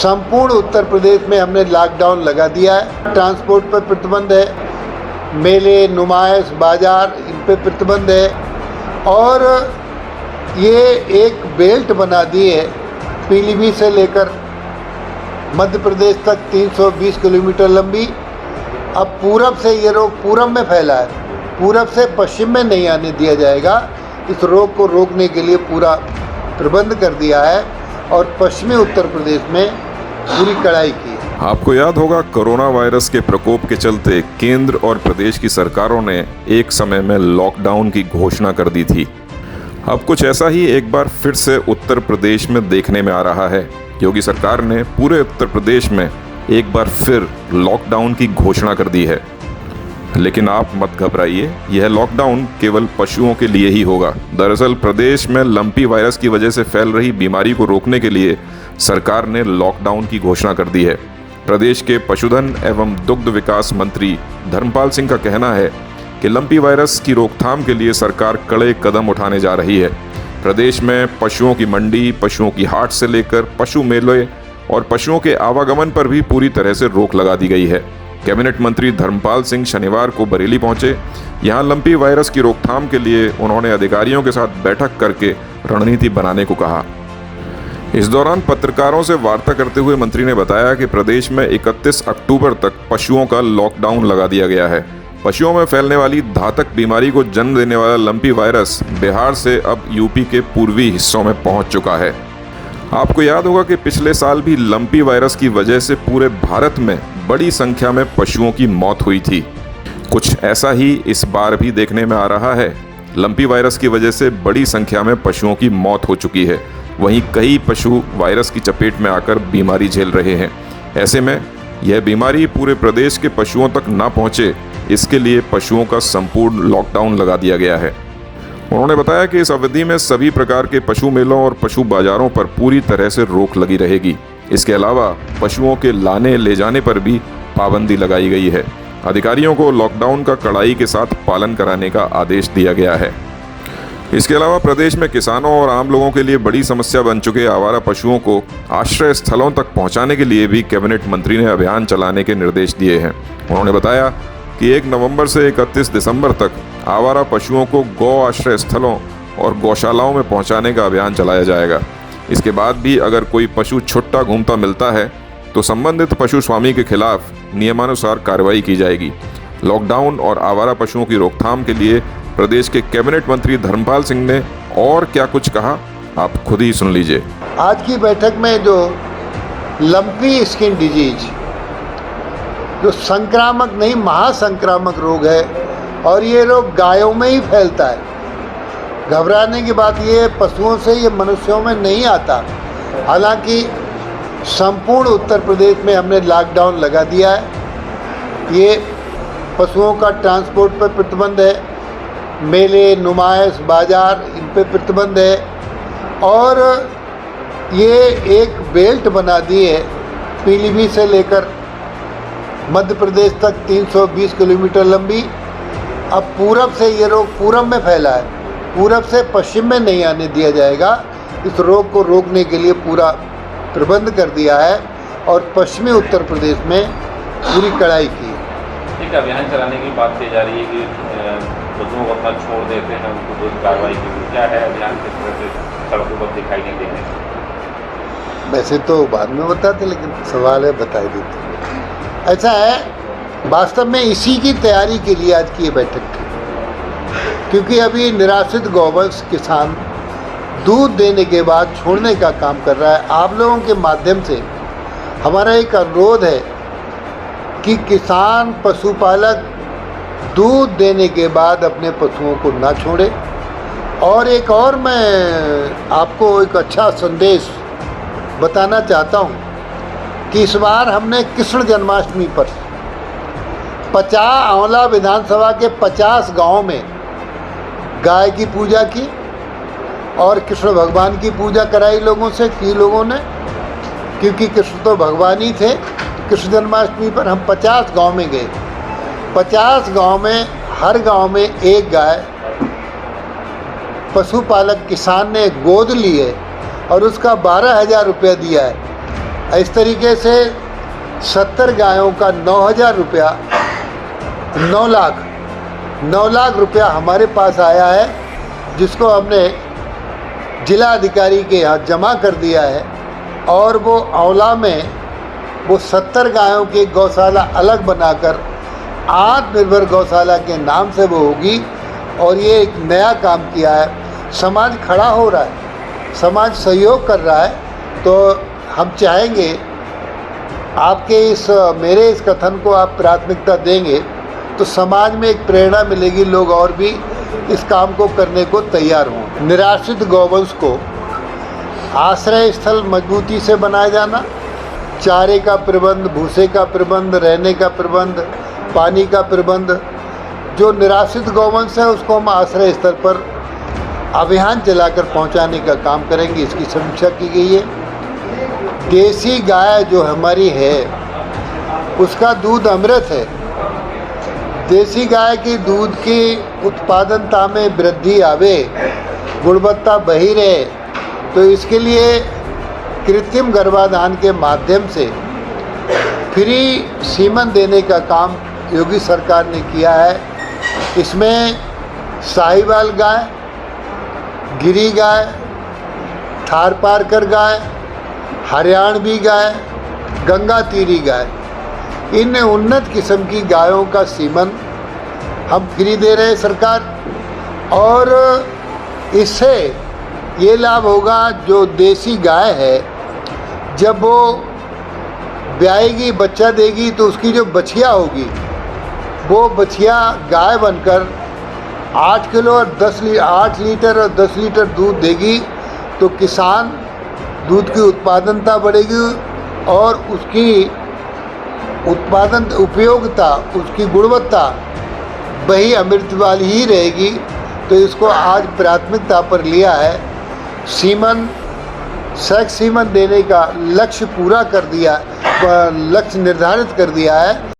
संपूर्ण उत्तर प्रदेश में हमने लॉकडाउन लगा दिया है। ट्रांसपोर्ट पर प्रतिबंध है, मेले, नुमाइश, बाजार, इन पे प्रतिबंध है और ये एक बेल्ट बना दी है पीलीभीत से लेकर मध्य प्रदेश तक 320 किलोमीटर लंबी। अब पूरब से ये रोग पूरब में फैला है, पूरब से पश्चिम में नहीं आने दिया जाएगा। इस रोग को रोकने के लिए पूरा प्रबंध कर दिया है और पश्चिमी उत्तर प्रदेश में पूरी कड़ाई की है। आपको याद होगा कोरोना वायरस के प्रकोप के चलते केंद्र और प्रदेश की सरकारों ने एक समय में लॉकडाउन की घोषणा कर दी थी। अब कुछ ऐसा ही एक बार फिर से उत्तर प्रदेश में देखने में आ रहा है। योगी सरकार ने पूरे उत्तर प्रदेश में एक बार फिर लॉकडाउन की घोषणा कर दी है। लेकिन आप मत घबराइए, यह लॉकडाउन केवल पशुओं के लिए ही होगा। दरअसल प्रदेश में लंपी वायरस की वजह से फैल रही बीमारी को रोकने के लिए सरकार ने लॉकडाउन की घोषणा कर दी है। प्रदेश के पशुधन एवं दुग्ध विकास मंत्री धर्मपाल सिंह का कहना है कि लंपी वायरस की रोकथाम के लिए सरकार कड़े कदम उठाने जा रही है। प्रदेश में पशुओं की मंडी, पशुओं की हाट से लेकर पशु मेले और पशुओं के आवागमन पर भी पूरी तरह से रोक लगा दी गई है। कैबिनेट मंत्री धर्मपाल सिंह शनिवार को बरेली पहुंचे। यहां लंपी वायरस की रोकथाम के लिए उन्होंने अधिकारियों के साथ बैठक करके रणनीति बनाने को कहा। इस दौरान पत्रकारों से वार्ता करते हुए मंत्री ने बताया कि प्रदेश में 31 अक्टूबर तक पशुओं का लॉकडाउन लगा दिया गया है। पशुओं में फैलने वाली घातक बीमारी को जन्म देने वाला लंपी वायरस बिहार से अब यूपी के पूर्वी हिस्सों में पहुंच चुका है। आपको याद होगा कि पिछले साल भी लंपी वायरस की वजह से पूरे भारत में बड़ी संख्या में पशुओं की मौत हुई थी। कुछ ऐसा ही इस बार भी देखने में आ रहा है। लंपी वायरस की वजह से बड़ी संख्या में पशुओं की मौत हो चुकी है। वहीं कई पशु वायरस की चपेट में आकर बीमारी झेल रहे हैं। ऐसे में यह बीमारी पूरे प्रदेश के पशुओं तक ना पहुंचे, इसके लिए पशुओं का संपूर्ण लॉकडाउन लगा दिया गया है। उन्होंने बताया कि इस अवधि में सभी प्रकार के पशु मेलों और पशु बाजारों पर पूरी तरह से रोक लगी रहेगी। इसके अलावा पशुओं के लाने ले जाने पर भी पाबंदी लगाई गई है। अधिकारियों को लॉकडाउन का कड़ाई के साथ पालन कराने का आदेश दिया गया है। इसके अलावा प्रदेश में किसानों और आम लोगों के लिए बड़ी समस्या बन चुके आवारा पशुओं को आश्रय स्थलों तक पहुंचाने के लिए भी कैबिनेट मंत्री ने अभियान चलाने के निर्देश दिए हैं। उन्होंने बताया कि 1 नवंबर से 31 दिसंबर तक आवारा पशुओं को गौ आश्रय स्थलों और गौशालाओं में पहुंचाने का अभियान चलाया जाएगा। इसके बाद भी अगर कोई पशु छुट्टा घूमता मिलता है तो संबंधित पशु स्वामी के खिलाफ नियमानुसार कार्रवाई की जाएगी। लॉकडाउन और आवारा पशुओं की रोकथाम के लिए प्रदेश के कैबिनेट मंत्री धर्मपाल सिंह ने और क्या कुछ कहा, आप खुद ही सुन लीजिए। आज की बैठक में जो लंपी स्किन डिजीज, जो संक्रामक नहीं महासंक्रामक रोग है और ये रोग गायों में ही फैलता है। घबराने की बात ये है, पशुओं से ये मनुष्यों में नहीं आता। हालांकि संपूर्ण उत्तर प्रदेश में हमने लॉकडाउन लगा दिया है। ये पशुओं का ट्रांसपोर्ट पर प्रतिबंध है, मेले, नुमाइश, बाजार, इन पे प्रतिबंध है और ये एक बेल्ट बना दी है पीलीभीत से लेकर मध्य प्रदेश तक 320 किलोमीटर लंबी। अब पूरब से ये रोग पूरब में फैला है, पूरब से पश्चिम में नहीं आने दिया जाएगा। इस रोग को रोकने के लिए पूरा प्रबंध कर दिया है और पश्चिमी उत्तर प्रदेश में पूरी कड़ाई की है। एक अभियान चलाने की बात की जा रही है कि पशुओं को अपना छोड़ देते हैं, उनको कोई कार्रवाई की क्या है अभियान, किस तरह से सड़कों पर दिखाई नहीं देंगे? वैसे तो बाद में बताते, लेकिन सवाल है बता देते। ऐसा है, वास्तव में इसी की तैयारी के लिए आज की ये बैठक थी, क्योंकि अभी निराश्रित गौवंश किसान दूध देने के बाद छोड़ने का काम कर रहा है। आप लोगों के माध्यम से हमारा एक अनुरोध है कि किसान पशुपालक दूध देने के बाद अपने पशुओं को ना छोड़े। और एक और मैं आपको एक अच्छा संदेश बताना चाहता हूँ कि इस बार हमने कृष्ण जन्माष्टमी पर 50 आंवला विधानसभा के 50 गांव में गाय की पूजा की और कृष्ण भगवान की पूजा कराई लोगों से की लोगों ने, क्योंकि कृष्ण तो भगवान ही थे। कृष्ण जन्माष्टमी पर हम 50 गांव में गए। 50 गांव में हर गांव में एक गाय पशुपालक किसान ने गोद ली है और उसका 12,000 रुपया दिया है। इस तरीके से 70 गायों का 9,000 रुपया 9 लाख रुपया हमारे पास आया है, जिसको हमने जिला अधिकारी के यहाँ जमा कर दिया है। और वो औला में वो 70 गायों की गौशाला अलग बनाकर आत्मनिर्भर गौशाला के नाम से वो होगी। और ये एक नया काम किया है, समाज खड़ा हो रहा है, समाज सहयोग कर रहा है। तो हम चाहेंगे आपके मेरे इस कथन को आप प्राथमिकता देंगे तो समाज में एक प्रेरणा मिलेगी, लोग और भी इस काम को करने को तैयार हों। निराश्रित गौवंश को आश्रय स्थल मजबूती से बनाया जाना, चारे का प्रबंध, भूसे का प्रबंध, रहने का प्रबंध, पानी का प्रबंध। जो निराश्रित गौवंश है उसको हम आश्रय स्थल पर अभियान चलाकर पहुंचाने का काम करेंगे, इसकी समीक्षा की गई है। देसी गाय जो हमारी है उसका दूध अमृत है। देसी गाय की दूध की उत्पादनता में वृद्धि आवे, गुणवत्ता बही रहे, तो इसके लिए कृत्रिम गर्भाधान के माध्यम से फ्री सीमन देने का काम योगी सरकार ने किया है। इसमें साहिवाल गाय, गिरी गाय, थारपारकर गाय, हरियाणवी गाय, गंगा तीरी गाय, इन उन्नत किस्म की गायों का सीमन हम फ्री दे रहे हैं सरकार। और इससे ये लाभ होगा, जो देसी गाय है जब वो ब्याएगी, बच्चा देगी, तो उसकी जो बछिया होगी वो बछिया गाय बनकर 8 लीटर और 10 लीटर दूध देगी। तो किसान दूध की उत्पादनता बढ़ेगी और उसकी उत्पादन उपयोगिता, उसकी गुणवत्ता वही अमृत वाली ही रहेगी। तो इसको आज प्राथमिकता पर लिया है। सीमन, सेक्स सीमन देने का लक्ष्य पूरा कर दिया, लक्ष्य निर्धारित कर दिया है।